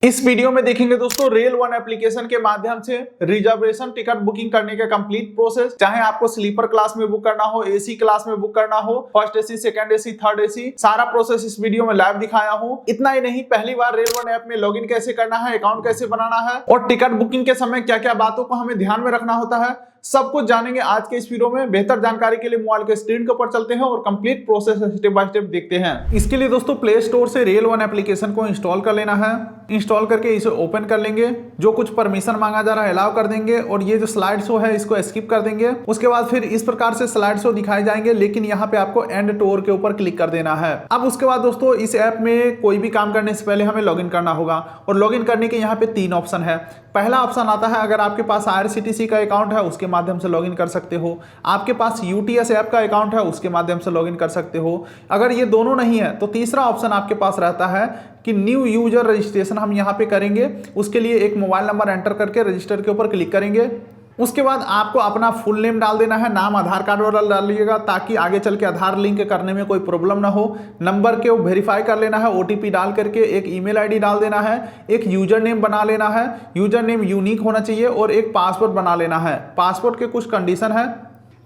इस वीडियो में देखेंगे दोस्तों रेल वन एप्लीकेशन के माध्यम से रिजर्वेशन टिकट बुकिंग करने का कंप्लीट प्रोसेस। चाहे आपको स्लीपर क्लास में बुक करना हो, एसी क्लास में बुक करना हो, first AC, second AC, third AC, सारा प्रोसेस इस वीडियो में लाइव दिखाया हूं। इतना ही नहीं, पहली बार रेल वन ऐप में लॉगिन कैसे करना है, अकाउंट कैसे बनाना है और टिकट बुकिंग के समय क्या क्या बातों को हमें ध्यान में रखना होता है, सब कुछ जानेंगे आज के इस वीडियो में। बेहतर जानकारी के लिए मोबाइल के स्क्रीन के ऊपर चलते हैं और complete process step by step देखते हैं। इसके लिए दोस्तों प्ले स्टोर से रेल वन एप्लीकेशन को इंस्टॉल कर लेना है। इंस्टॉल करके इसे ओपन कर लेंगे। जो कुछ परमिशन मांगा जा रहा है अलाउ कर देंगे और ये जो स्लाइड शो है इसको स्किप कर देंगे। उसके बाद फिर इस प्रकार से स्लाइड शो दिखाए जाएंगे, लेकिन यहाँ पे आपको एंड टूर के ऊपर क्लिक कर देना है। अब उसके बाद दोस्तों इस ऐप में कोई भी काम करने से पहले हमें लॉगिन करना होगा और लॉगिन करने के यहाँ पे 3 ऑप्शन है। पहला ऑप्शन आता है अगर आपके पास IRCTC का अकाउंट है उसके माध्यम से लॉगिन कर सकते हो। आपके पास UTS ऐप का अकाउंट है उसके माध्यम से लॉगिन कर सकते हो। अगर ये दोनों नहीं है तो तीसरा ऑप्शन आपके पास रहता है कि न्यू यूजर रजिस्ट्रेशन हम यहाँ पे करेंगे। उसके लिए एक मोबाइल नंबर एंटर करके रजिस्टर के ऊपर क्लिक करेंगे। उसके बाद आपको अपना फुल नेम डाल देना है, नाम आधार कार्ड वाला डालिएगा ताकि आगे चल के आधार लिंक करने में कोई प्रॉब्लम ना हो। नंबर के वेरीफाई कर लेना है, OTP डाल करके एक ईमेल आईडी डाल देना है, एक यूजर नेम बना लेना है, यूजर नेम यूनिक होना चाहिए और एक पासवर्ड बना लेना है। पासवर्ड के कुछ कंडीशन है।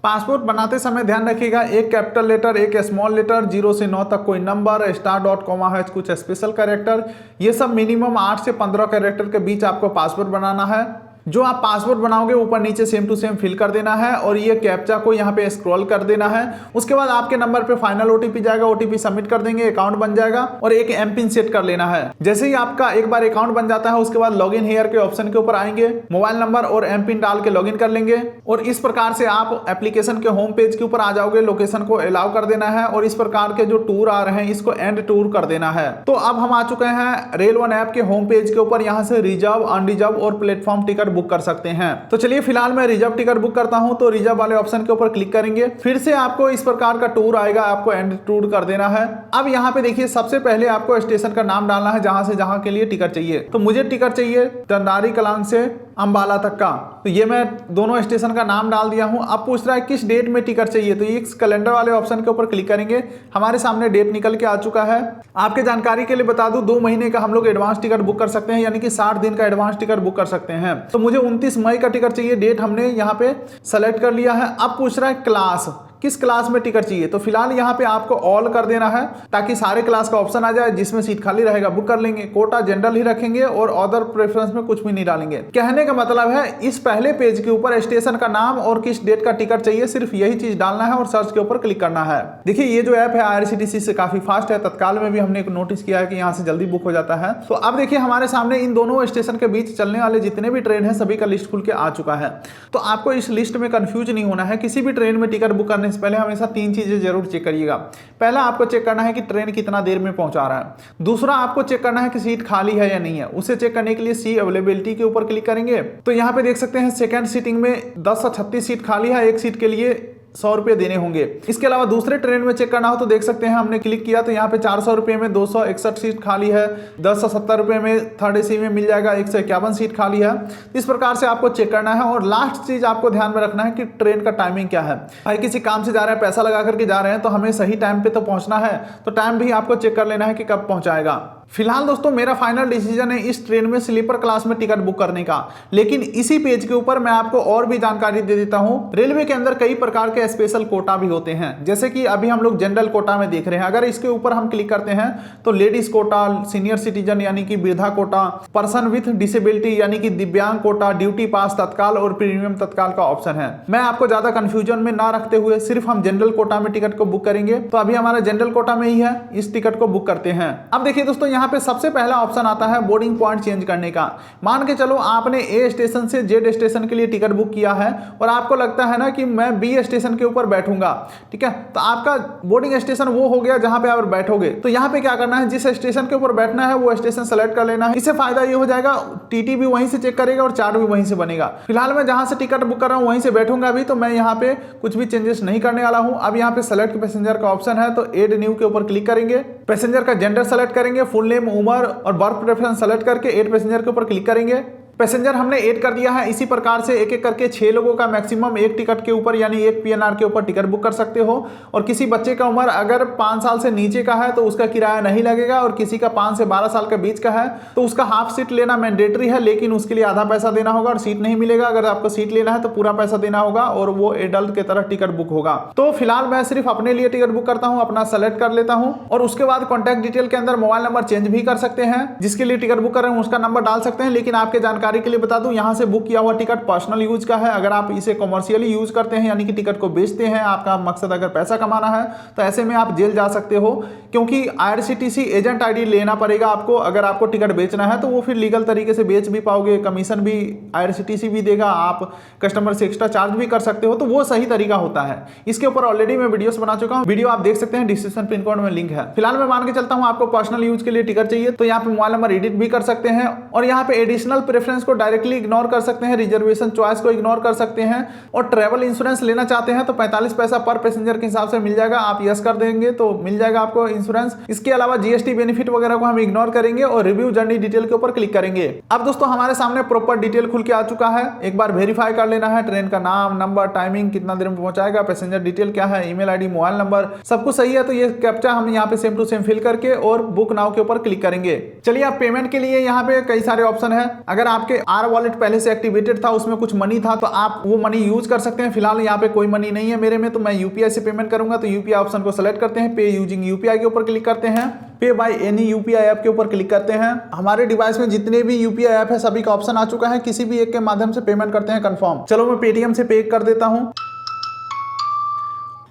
पासपोर्ट बनाते समय ध्यान रखिएगा एक कैपिटल लेटर, एक स्मॉल लेटर, 0 से 9 तक कोई नंबर, स्टार डॉट कॉमा है, कुछ स्पेशल कैरेक्टर, ये सब मिनिमम 8 से 15 कैरेक्टर के बीच आपको पासपोर्ट बनाना है। जो आप पासवर्ड बनाओगे ऊपर नीचे सेम टू सेम फिल कर देना है और ये कैप्चा को यहाँ पे स्क्रॉल कर देना है। उसके बाद आपके नंबर पे फाइनल OTP जाएगा, OTP सबमिट कर देंगे, अकाउंट बन जाएगा और एक MPIN सेट कर लेना है। जैसे ही आपका एक बार अकाउंट बन जाता है उसके बाद लॉगिन हियर के ऑप्शन के ऊपर आएंगे, मोबाइल नंबर और MPIN डाल के लॉगिन कर लेंगे और इस प्रकार से आप एप्लीकेशन के होम पेज के ऊपर आ जाओगे। लोकेशन को अलाउ कर देना है और इस प्रकार के जो टूर आ रहे हैं इसको एंड टूर कर देना है। तो अब हम आ चुके हैं रेल वन ऐप के होम पेज के ऊपर। यहाँ से रिजर्व, अनरिजर्व और प्लेटफॉर्म टिकट बुक कर सकते हैं। तो चलिए फिलहाल मैं रिजर्व टिकट बुक करता हूं, तो रिजर्व वाले ऑप्शन के ऊपर क्लिक करेंगे। फिर से आपको इस प्रकार का टूर आएगा, आपको एंड टूर कर देना है। अब यहाँ पे देखिए सबसे पहले आपको स्टेशन का नाम डालना है जहां से जहां के लिए टिकट चाहिए। तो मुझे टिकट चाहिए टंडारी कलांग से अंबाला तक का, तो ये मैं दोनों स्टेशन का नाम डाल दिया हूं। अब पूछ रहा है किस डेट में टिकट चाहिए, तो ये कैलेंडर वाले ऑप्शन के ऊपर क्लिक करेंगे। हमारे सामने डेट निकल के आ चुका है। आपके जानकारी के लिए बता दूं 2 महीने का हम लोग एडवांस टिकट बुक कर सकते हैं, यानी कि 60 दिन का एडवांस टिकट बुक कर सकते हैं। तो मुझे 29 मई का टिकट चाहिए, डेट हमने यहाँ पे सेलेक्ट कर लिया है। अब पूछ रहा है क्लास, किस क्लास में टिकट चाहिए, तो फिलहाल यहाँ पे आपको ऑल कर देना है ताकि सारे क्लास का ऑप्शन आ जाए। जिसमें सीट खाली रहेगा बुक कर लेंगे। कोटा जनरल ही रखेंगे और अदर प्रेफरेंस में कुछ भी नहीं डालेंगे। कहने का मतलब है इस पहले पेज के ऊपर स्टेशन का नाम और किस डेट का टिकट चाहिए, सिर्फ यही चीज डालना है और सर्च के ऊपर क्लिक करना है। देखिए ये जो ऐप है IRCTC से काफी फास्ट है। तत्काल में भी हमने एक नोटिस किया है कि यहाँ से जल्दी बुक हो जाता है। तो अब देखिए हमारे सामने इन दोनों स्टेशन के बीच चलने वाले जितने भी ट्रेन है सभी का लिस्ट खुल के आ चुका है। तो आपको इस लिस्ट में कंफ्यूज नहीं होना है। किसी भी ट्रेन में टिकट बुक करने से पहले हमेशा 3 चीजें जरूर चेक करिएगा। पहला आपको चेक करना है कि ट्रेन कितना देर में पहुंचा रहा है। दूसरा आपको चेक करना है कि सीट खाली है या नहीं है। उसे चेक करने के लिए सी अवेलेबिलिटी के ऊपर क्लिक करेंगे। तो यहाँ पे देख सकते हैं सेकंड सीटिंग में 10 से 36 सीट खाली है, एक सीट के लिए 100 रुपये देने होंगे। इसके अलावा दूसरे ट्रेन में चेक करना हो तो देख सकते हैं हमने क्लिक किया तो यहाँ पे 400 रुपये में 261 सीट खाली है। 10 से 70 रुपये में थर्ड एसी में मिल जाएगा, 151 सीट खाली है। इस प्रकार से आपको चेक करना है। और लास्ट चीज आपको ध्यान में रखना है कि ट्रेन का टाइमिंग क्या है। भाई किसी काम से जा रहे हैं, पैसा लगा करके जा रहे हैं, तो हमें सही टाइम पे तो पहुंचना है, तो टाइम भी आपको चेक कर लेना है कि कब पहुंचाएगा। फिलहाल दोस्तों मेरा फाइनल डिसीजन है इस ट्रेन में स्लीपर क्लास में टिकट बुक करने का। लेकिन इसी पेज के ऊपर मैं आपको और भी जानकारी दे देता हूं। रेलवे के अंदर कई प्रकार के स्पेशल कोटा भी होते हैं, जैसे कि अभी हम लोग जनरल कोटा में देख रहे हैं। अगर इसके ऊपर हम क्लिक करते हैं तो लेडीज कोटा, सीनियर सिटीजन यानी कि वृद्धा कोटा, पर्सन विथ डिसेबिलिटी यानी कि दिव्यांग कोटा, ड्यूटी पास तत्काल और प्रीमियम तत्काल का ऑप्शन है। मैं आपको ज्यादा कंफ्यूजन में ना रखते हुए सिर्फ हम जनरल कोटा में टिकट को बुक करेंगे। तो अभी हमारा जनरल कोटा में ही है, इस टिकट को बुक करते हैं। अब देखिए दोस्तों यहाँ पे सबसे पहला ऑप्शन आता है बोर्डिंग पॉइंट चेंज करने का। मान के चलो आपने A स्टेशन से Z स्टेशन के लिए टिकट बुक किया है और आपको लगता है ना कि मैं B स्टेशन के ऊपर बैठूंगा, ठीक है, तो आपका बोर्डिंग स्टेशन वो हो गया जहां पे आप बैठोगे। तो यहाँ पे क्या करना है, जिस स्टेशन के ऊपर बैठना है वो स्टेशन सेलेक्ट कर लेना है। इससे फायदा ये हो जाएगा TT भी वहीं से चेक करेगा और चार्ट भी वहीं से बनेगा। फिलहाल मैं जहां से टिकट बुक कर रहा हूँ वहीं से बैठूंगा अभी, तो मैं यहाँ पे कुछ भी चेंजेस नहीं करने वाला हूँ। अब यहाँ पे सेलेक्ट पैसेंजर का ऑप्शन है, तो एड न्यू के ऊपर क्लिक करेंगे। पैसेंजर का जेंडर सेलेक्ट करेंगे, फुल नेम, उम्र और बर्थ प्रेफरेंस सेलेक्ट करके एड पैसेंजर के ऊपर क्लिक करेंगे। पैसेंजर हमने ऐड कर दिया है। इसी प्रकार से एक एक करके 6 लोगों का मैक्सिमम एक टिकट के ऊपर यानी एक पीएनआर के ऊपर टिकट बुक कर सकते हो। और किसी बच्चे का उम्र अगर 5 साल से नीचे का है तो उसका किराया नहीं लगेगा, और किसी का 5 से 12 साल के बीच का है तो उसका हाफ सीट लेना मैंडेटरी है, लेकिन उसके लिए आधा पैसा देना होगा और सीट नहीं मिलेगा। अगर आपको सीट लेना है तो पूरा पैसा देना होगा और वो एडल्ट की तरह टिकट बुक होगा। तो फिलहाल मैं सिर्फ अपने लिए टिकट बुक करता हूं, अपना सेलेक्ट कर लेता हूं और उसके बाद कॉन्टैक्ट डिटेल के अंदर मोबाइल नंबर चेंज भी कर सकते हैं। जिसके लिए टिकट बुक कर रहे हैं उसका नंबर डाल सकते हैं। लेकिन आपके जानकारी के लिए बता दूं, यहां से बुक किया हुआ टिकट पर्सनल यूज का है। अगर आप इसे कॉमर्शियली यूज करते हैं यानी कि टिकट को बेचते हैं, आपका मकसद अगर पैसा कमाना है, तो ऐसे में आप जेल जा सकते हो, क्योंकि IRCTC एजेंट आईडी लेना पड़ेगा आपको। अगर आपको टिकट बेचना है तो वो फिर लीगल तरीके से बेच भी पाओगे, कमीशन भी IRCTC भी देगा, आप कस्टमर से एक्स्ट्रा चार्ज भी कर सकते हो, तो वो सही तरीका होता है। इसके ऊपर ऑलरेडी मैं वीडियोस बना चुका हूं, वीडियो आप देख सकते हैं, डिस्क्रिप्शन पिन कोड में लिंक है। फिलहाल मैं मान के चलता हूं आपको पर्सनल यूज के लिए टिकट चाहिए तो यहाँ पे मोबाइल नंबर एडिट भी कर सकते हैं, और यहाँ पे एडिशनल प्रेफरेंस को डायरेक्टली इग्नोर कर सकते हैं, रिजर्वेशन चॉइस को इग्नोर कर सकते हैं, और ट्रैवल इंश्योरेंस लेना चाहते हैं तो 45 पैसा पर पैसेंजर के हिसाब से मिल जाएगा। आप यस कर देंगे तो मिल जाएगा आपको इंश्योरेंस। इसके अलावा GST बेनिफिट वगैरह को हम इग्नोर करेंगे और रिव्यू जर्नी डिटेल के ऊपर क्लिक करेंगे। अब दोस्तों हमारे सामने प्रॉपर डिटेल खुल के आ चुका है। एक बार वेरीफाई कर लेना है, ट्रेन का नाम, नंबर, टाइमिंग, कितना देर में पहुंचाएगा, पैसेंजर डिटेल क्या है, ईमेल आईडी, मोबाइल नंबर, सब कुछ सही है। तो ये कैप्चा हम यहाँ पे सेम टू सेम फिल करके और बुक नाउ के ऊपर क्लिक करेंगे। चलिए आप पेमेंट के लिए यहाँ पे कई सारे ऑप्शन है। अगर आपके R वॉलेट पहले से एक्टिवेटेड था, उसमें कुछ मनी था, तो आप वो मनी यूज कर सकते हैं। फिलहाल यहाँ पे कोई मनी नहीं है मेरे में, तो मैं UPI से पेमेंट करूंगा। तो UPI ऑप्शन को सेलेक्ट करते हैं, पे यूजिंग UPI के ऊपर क्लिक करते हैं, पे बाय एनी UPI ऐप के ऊपर क्लिक करते हैं। हमारे डिवाइस में जितने भी UPI ऐप है सभी का ऑप्शन आ चुका है, किसी भी एक के माध्यम से पेमेंट करते हैं कंफर्म। चलो मैं पेटीएम से पे कर देता हूं।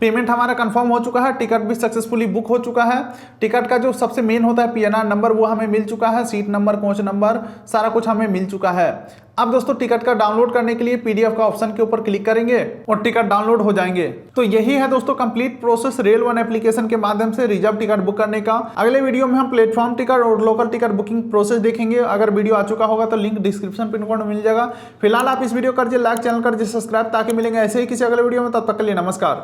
पेमेंट हमारा कंफर्म हो चुका है, टिकट भी सक्सेसफुली बुक हो चुका है। टिकट का जो सबसे मेन होता है PNR नंबर वो हमें मिल चुका है, सीट नंबर, कोच नंबर, सारा कुछ हमें मिल चुका है। अब दोस्तों टिकट का डाउनलोड करने के लिए PDF का ऑप्शन के ऊपर क्लिक करेंगे और टिकट डाउनलोड हो जाएंगे। तो यही है दोस्तों complete process rail one application के माध्यम से रिजर्व टिकट बुक करने का। अगले वीडियो में हम प्लेटफॉर्म टिकट और लोकल टिकट बुकिंग प्रोसेस देखेंगे। अगर वीडियो आ चुका होगा तो लिंक डिस्क्रिप्शन पिन कोड में मिल जाएगा। फिलहाल आप इस वीडियो कर लाइक, चैनल कर सब्सक्राइब, ताकि मिलेंगे ऐसे ही किसी अगले वीडियो में। तब तक के लिए नमस्कार।